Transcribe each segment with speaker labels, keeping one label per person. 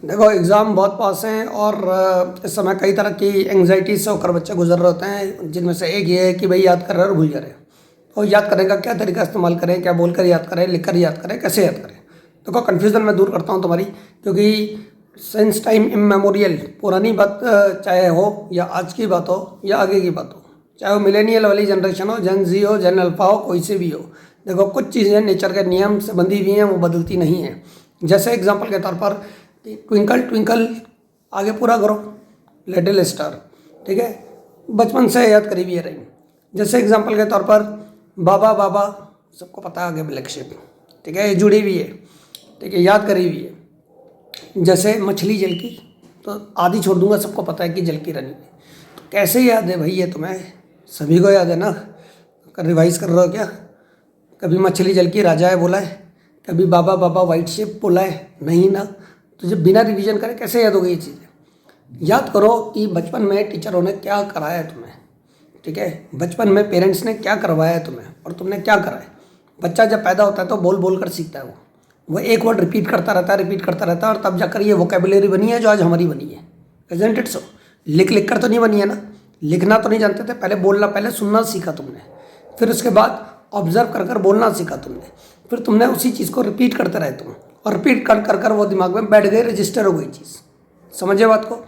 Speaker 1: देखो एग्ज़ाम बहुत पास हैं और इस समय कई तरह की एंग्जाइटी से होकर बच्चे गुजर रहे होते हैं, जिनमें से एक ये है कि भाई याद कर रहे हैं और भूल जा रहे हैं। तो याद करने का क्या तरीका इस्तेमाल करें, क्या बोलकर याद करें, लिखकर याद करें, कैसे याद करें। देखो कन्फ्यूज़न मैं दूर करता हूँ तुम्हारी, क्योंकि सिंस टाइम इमेमोरियल पुरानी बात चाहे हो या आज की बात हो या आगे की बात हो, चाहे वो मिलेनियल वाली जनरेशन हो, जेन जी हो, जेन अल्फा हो, कोई से भी हो। देखो कुछ चीज़ें नेचर के नियम से बंधी हुई हैं, वो बदलती नहीं हैं। जैसे एग्जांपल के तौर पर ट्विंकल ट्विंकल आगे पूरा करो, लिटिल स्टार, ठीक है, बचपन से याद करी हुई है रही। जैसे एग्जांपल के तौर पर बाबा बाबा, सबको पता है आगे ब्लैक शिप, ठीक है, ये जुड़ी हुई है, ठीक है, याद करी हुई है। जैसे मछली जल की, तो आधी छोड़ दूंगा, सबको पता है कि जल की रानी है। तो कैसे याद है भाई, ये तुम्हें सभी को याद है ना। रिवाइज कर रहे हो क्या? कभी मछली जल की राजा है बोला है, कभी बाबा बाबा वाइट शिप बोला है, नहीं ना। तो जब बिना रिवीजन करे कैसे याद होगी ये चीज़ें। याद करो कि बचपन में टीचरों ने क्या कराया है तुम्हें, ठीक है, बचपन में पेरेंट्स ने क्या करवाया है तुम्हें और तुमने क्या करा है। बच्चा जब पैदा होता है तो बोल बोल कर सीखता है, वो एक वर्ड रिपीट करता रहता है, रिपीट करता रहता है, और तब जाकर ये वोकेबुलरी बनी है जो आज हमारी बनी है। Isn't it so? लिख लिख कर तो नहीं बनी है ना। लिखना तो नहीं जानते थे, पहले बोलना, पहले सुनना सीखा तुमने, फिर उसके बाद ऑब्जर्व कर कर बोलना सीखा तुमने, फिर तुमने उसी चीज़ को रिपीट करते रहे तुम, और रिपीट कर कर कर वो दिमाग में बैठ गई, रजिस्टर हो गई चीज़। समझे बात को?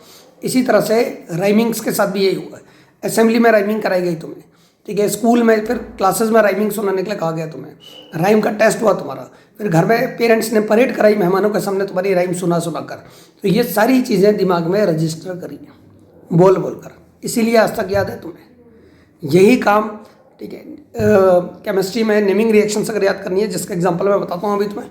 Speaker 1: इसी तरह से राइमिंग्स के साथ भी यही हुआ है। असेंबली में राइमिंग कराई गई तुम्हें, ठीक है, स्कूल में फिर क्लासेस में राइमिंग सुनाने के लिए कहा गया तुम्हें, राइम का टेस्ट हुआ तुम्हारा, फिर घर में पेरेंट्स ने परेड कराई मेहमानों के सामने तुम्हारी राइम सुना सुना कर। तो ये सारी चीज़ें दिमाग में रजिस्टर करी बोल बोल कर, इसीलिए आज तक याद है तुम्हें। यही काम, ठीक है, केमिस्ट्री में नेमिंग रिएक्शंस अगर याद करनी है, जिसका एग्जांपल मैं बताता हूँ अभी तुम्हें,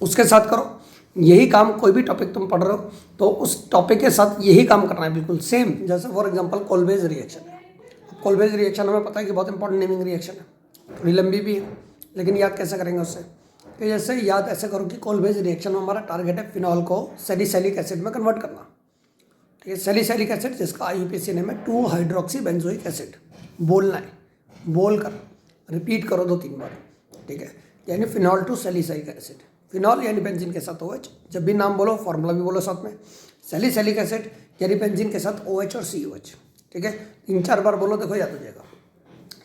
Speaker 1: उसके साथ करो। यही काम कोई भी टॉपिक तुम पढ़ रहे हो तो उस टॉपिक के साथ यही काम करना है, बिल्कुल सेम। जैसे फॉर एग्जांपल कोल्बेज रिएक्शन है। कोल्बेज रिएक्शन हमें पता है कि बहुत इंपॉर्टेंट नेमिंग रिएक्शन है, थोड़ी लंबी भी है, लेकिन याद कैसे करेंगे उससे? तो जैसे याद ऐसे करो कि कोल्बेज रिएक्शन में हमारा टारगेट है फिनॉल को सैलिसिलिक एसिड में कन्वर्ट करना, ठीक है, सैलिसिलिक एसिड जिसका IUPAC नेम है 2 हाइड्रोक्सी बेंजोइक एसिड। बोलना है, बोल कर रिपीट करो 2-3 बार, ठीक है, यानी phenol to salicylic acid. Phenol यानी बेंजीन के साथ OH, जब भी नाम बोलो फॉर्मूला भी बोलो साथ में। सैलिसिलिक एसिड यानी बेंजीन के साथ OH और COH, ठीक है, 3-4 बार बोलो, देखो याद हो जाएगा।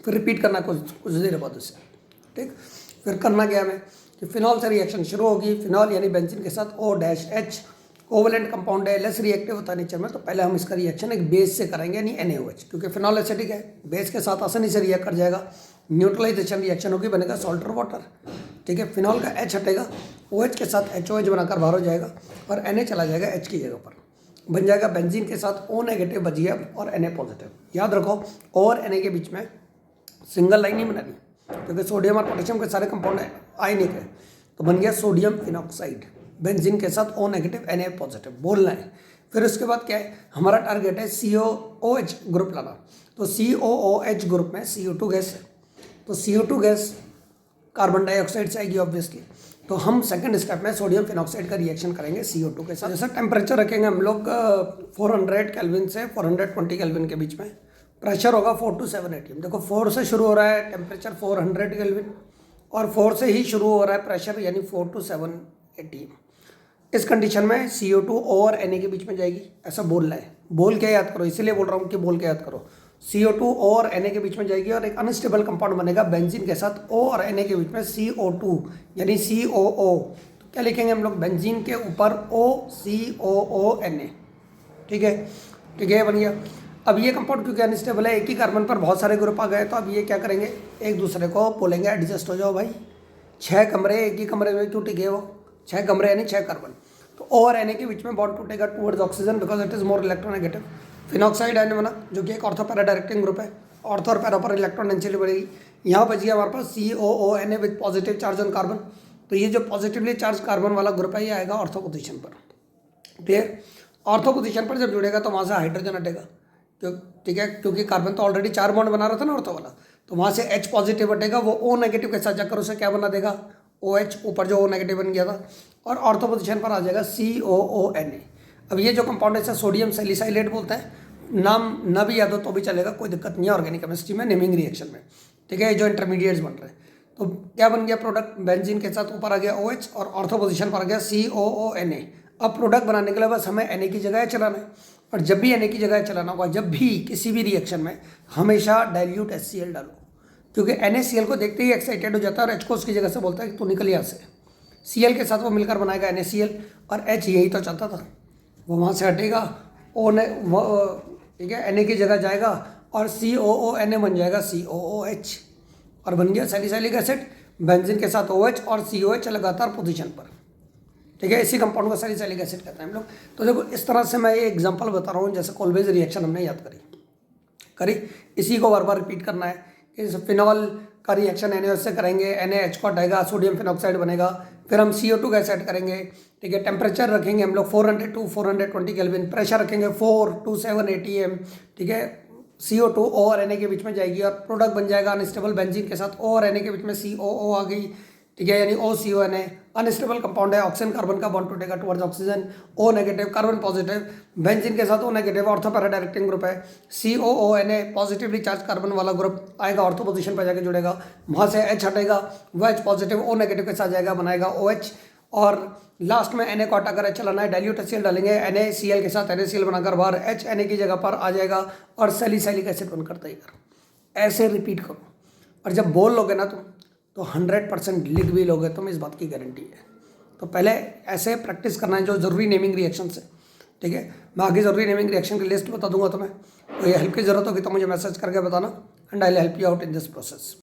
Speaker 1: फिर रिपीट करना कुछ देर बाद उससे, ठीक। फिर करना क्या हमें कि फिनॉल से रिएक्शन शुरू होगी। फिनॉल यानी बेंजीन के साथ OH, कोवलेंट कंपाउंड है, लेस रिएक्टिव होता है नेचर में, तो पहले हम इसका रिएक्शन एक बेस से करेंगे यानी NaOH, क्योंकि फिनॉल एसिडिक है, बेस के साथ आसानी से रिएक्ट कर जाएगा। न्यूट्रलाइजेशन रिएक्शन होगी, बनेगा सॉल्ट और वाटर, ठीक है, फिनॉल का H हटेगा, OH के साथ HOH बनाकर बाहर हो जाएगा और Na चला जाएगा H की जगह पर, बन जाएगा बेंजीन के साथ O नेगेटिव बच गया और Na पॉजिटिव। याद रखो O और Na के बीच में सिंगल लाइन नहीं बनानी, क्योंकि सोडियम और पोटेशियम के सारे कंपाउंड आयनिक है, तो बन गया सोडियम फिनॉक्साइड, बेंजीन के साथ O नेगेटिव Na पॉजिटिव। बोलना है। फिर उसके बाद क्या है, हमारा टारगेट है COOH ग्रुप लाना, तो COOH ग्रुप में CO2 गैस है, तो CO2 गैस कार्बन डाइऑक्साइड से आएगी ऑब्वियसली। तो हम सेकंड स्टेप में सोडियम फिनॉक्साइड का रिएक्शन करेंगे CO2 के साथ। जैसा टेम्परेचर रखेंगे हम लोग 400 केल्विन से 420 केल्विन के बीच में, प्रेशर होगा 4 to 7 atm। देखो 4 से शुरू हो रहा है टेम्परेचर 400 केल्विन, और 4 से ही शुरू हो रहा है प्रेशर यानी 4 to 7 atm। इस कंडीशन में CO2 और Na के बीच में जाएगी, ऐसा बोलना है। बोल के याद करो, इसीलिए बोल रहा हूँ कि बोल के याद करो। CO2 और Na के बीच में जाएगी और एक अनस्टेबल कंपाउंड बनेगा बेंजीन के साथ O और Na के बीच में CO2 यानी COO। तो क्या लिखेंगे हम लोग, बेंजीन के ऊपर OCOONA, ठीक है, ठीक है, बन गया। अब ये कंपाउंड क्योंकि अनस्टेबल है, एक ही कार्बन पर बहुत सारे ग्रुप आ गए, तो अब ये क्या करेंगे, एक दूसरे को बोलेंगे एडजस्ट हो जाओ भाई। 6 कमरे, एक ही कमरे में क्यों टिके वो, 6 कमरे यानी 6 कार्बन। तो O और Na के बीच में बॉन्ड टूटेगा towards oxygen because it is more electronegative. Phenoxide ion बना जो कि एक ऑर्थो पैरा डायरेक्टिंग ग्रुप है, ऑर्थो और पैरा पर इलेक्ट्रॉन डेंसिटी बढ़ेगी। यहाँ बच गया हमारे पास COONA with positive charge on carbon, तो ये जो पॉजिटिवली चार्ज कार्बन वाला ग्रुप है ये आएगा ऑर्थो पोजीशन पर, क्लियर। ऑर्थो पोजीशन पर जब जुड़ेगा तो वहाँ से हाइड्रोजन हटेगा, ठीक है, क्योंकि कार्बन तो ऑलरेडी 4 बॉन्ड बना रहा था ना ऑर्थो वाला, तो वहाँ से H पॉजिटिव हटेगा, वो O नेगेटिव के साथ जाकर उसे क्या बना देगा, OH, ऊपर जो O नेगेटिव बन गया था, और ऑर्थो पोजीशन पर आ जाएगा COONA। अब ये जो कंपाउंड है इसे सोडियम सैलिसाइलेट बोलते हैं, नाम ना भी याद हो तो भी चलेगा, कोई दिक्कत नहीं है ऑर्गेनिक केमिस्ट्री में नेमिंग रिएक्शन में, ठीक है, जो इंटरमीडिएट्स बन रहे हैं। तो क्या बन गया प्रोडक्ट, बेंजीन के साथ ऊपर आ गया OH और ऑर्थो पोजीशन पर आ गया COONA। अब प्रोडक्ट बनाने के लिए बस हमें Na की जगह चलाना है, और जब भी Na की जगह चलाना होगा, जब भी किसी भी रिएक्शन में हमेशा डाइल्यूट HCl डालो, क्योंकि NaCl को देखते ही एक्साइटेड हो जाता है और H को उसकी जगह से बोलता है कि तू निकल यहाँ से। Cl के साथ वो मिलकर बनाएगा NaCl, और H यही तो चाहता था, वो वहाँ से हटेगा, O ने ठीक है Na की जगह जाएगा और COONA बन जाएगा COOH, और बन गया सैलिसाइलिक एसिड। बेंजीन के साथ OH और COH लगातार पोजीशन पर, ठीक है। इसी कंपाउंड को सैलिसाइलिक एसिड कहते हैं हम लोग। तो देखो इस तरह से मैं ये एग्जांपल बता रहा हूँ, जैसे कोलवेज रिएक्शन हमने याद करी, इसी को बार बार रिपीट करना है कि फिनॉल का रिएक्शन NaOH से करेंगे, NaH को हटाएगा, सोडियम फिनॉक्साइड बनेगा, फिर हम CO2 गैस ऐड करेंगे, ठीक है। टेम्परेचर रखेंगे हम लोग 400 to 420 केल्विन, प्रेशर रखेंगे 4 to 7 atm, ठीक है। CO2 O और Na के बीच में जाएगी और प्रोडक्ट बन जाएगा अनस्टेबल बेंजीन के साथ O और Na के बीच में COO आ गई, ठीक है, यानी OCONA अनस्टेबल कंपाउंड है, ऑक्सीजन कार्बन का बॉन्ड टूटेगा towards oxygen, O negative carbon positive, benzene के साथ O negative ortho para directing group है, COONA पॉजिटिवली चार्ज कार्बन वाला ग्रुप आएगा, ऑर्थो पोजीशन पर जाके जुड़ेगा, वहाँ से H हटेगा, वो H पॉजिटिव O नेगेटिव के साथ जाएगा, बनाएगा OH, और लास्ट में Na को हटाकर H चलाना है, डाइल्यूट HCl डालेंगे, NaCl के साथ NaCl बनाकर बाहर H Na की जगह पर आ जाएगा और सैलिसाइलिक एसिड बनकर तैयार। ऐसे रिपीट करो, और जब बोल लोगे ना तुम तो 100% लिख भी लोगे तुम, इस बात की गारंटी है। तो पहले ऐसे प्रैक्टिस करना है जो ज़रूरी नेमिंग रिएक्शन से, ठीक है। मैं आगे ज़रूरी नेमिंग रिएक्शन की लिस्ट बता दूंगा तुम्हें, तो ये हेल्प की ज़रूरत होगी तो मुझे मैसेज करके बताना, and I will help you out in this process.